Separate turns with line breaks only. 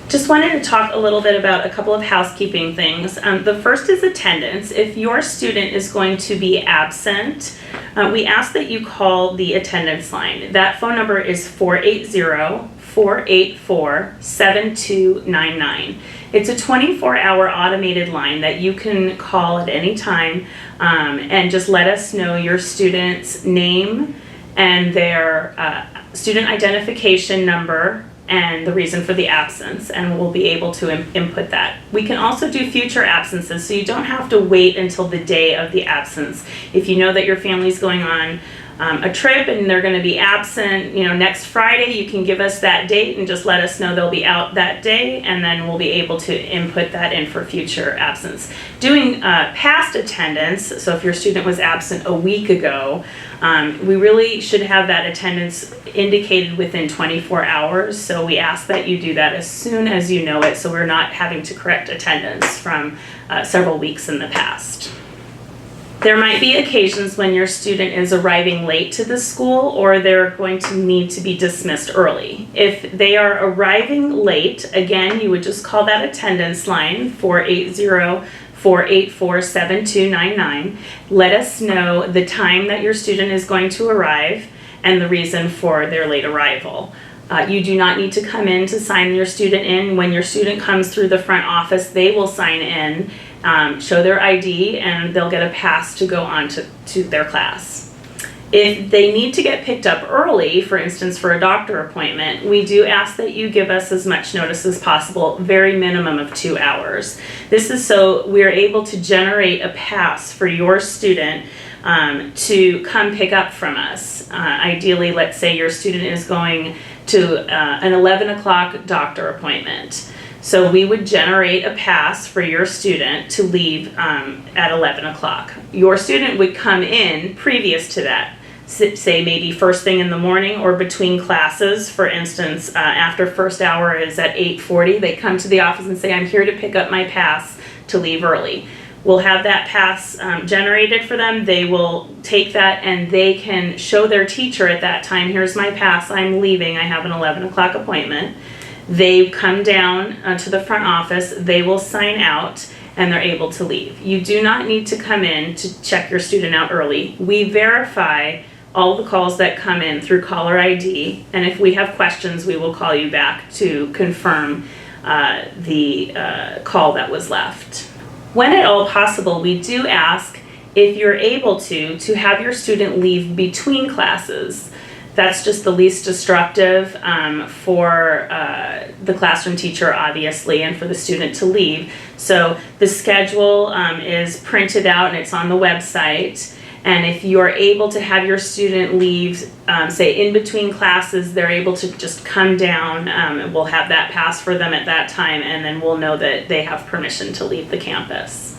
Just wanted to talk a little bit about a couple of housekeeping things. The first is attendance. If your student is going to be absent, we ask that you call the attendance line. That phone number is 480-484-7299. It's a 24-hour automated line that you can call at any time and just let us know your student's name and their student identification number and the reason for the absence, and we'll be able to input that. We can also do future absences, so you don't have to wait until the day of the absence. If you know that your family's going on a trip and they're going to be absent, next Friday, you can give us that date and just let us know they'll be out that day, and then we'll be able to input that in for future absence. Doing past attendance, so if your student was absent a week ago, we really should have that attendance indicated within 24 hours, so we ask that you do that as soon as you know it, so we're not having to correct attendance from several weeks in the past. There might be occasions when your student is arriving late to the school or they're going to need to be dismissed early. If they are arriving late, again, you would just call that attendance line, 480-484-7299. Let us know the time that your student is going to arrive and the reason for their late arrival. You do not need to come in to sign your student in. When your student comes through the front office, they will sign in, show their ID, and they'll get a pass to go on to their class. If they need to get picked up early, for instance, for a doctor appointment, we do ask that you give us as much notice as possible, very minimum of 2 hours. This is so we're able to generate a pass for your student to come pick up from us. Ideally, let's say your student is going to an 11 o'clock doctor appointment. So we would generate a pass for your student to leave at 11 o'clock. Your student would come in previous to that, say maybe first thing in the morning or between classes. For instance, after first hour is at 8:40, they come to the office and say, I'm here to pick up my pass to leave early. We'll have that pass generated for them. They will take that and they can show their teacher at that time, here's my pass, I'm leaving, I have an 11 o'clock appointment. They come down to the front office, they will sign out, and they're able to leave. You do not need to come in to check your student out early. We verify all the calls that come in through caller ID, and if we have questions, we will call you back to confirm the call that was left. When at all possible, we do ask if you're able to have your student leave between classes. That's just the least disruptive for the classroom teacher, obviously, and for the student to leave. So the schedule is printed out and it's on the website. And if you're able to have your student leave, say in between classes, they're able to just come down. We'll have that pass for them at that time, and then we'll know that they have permission to leave the campus.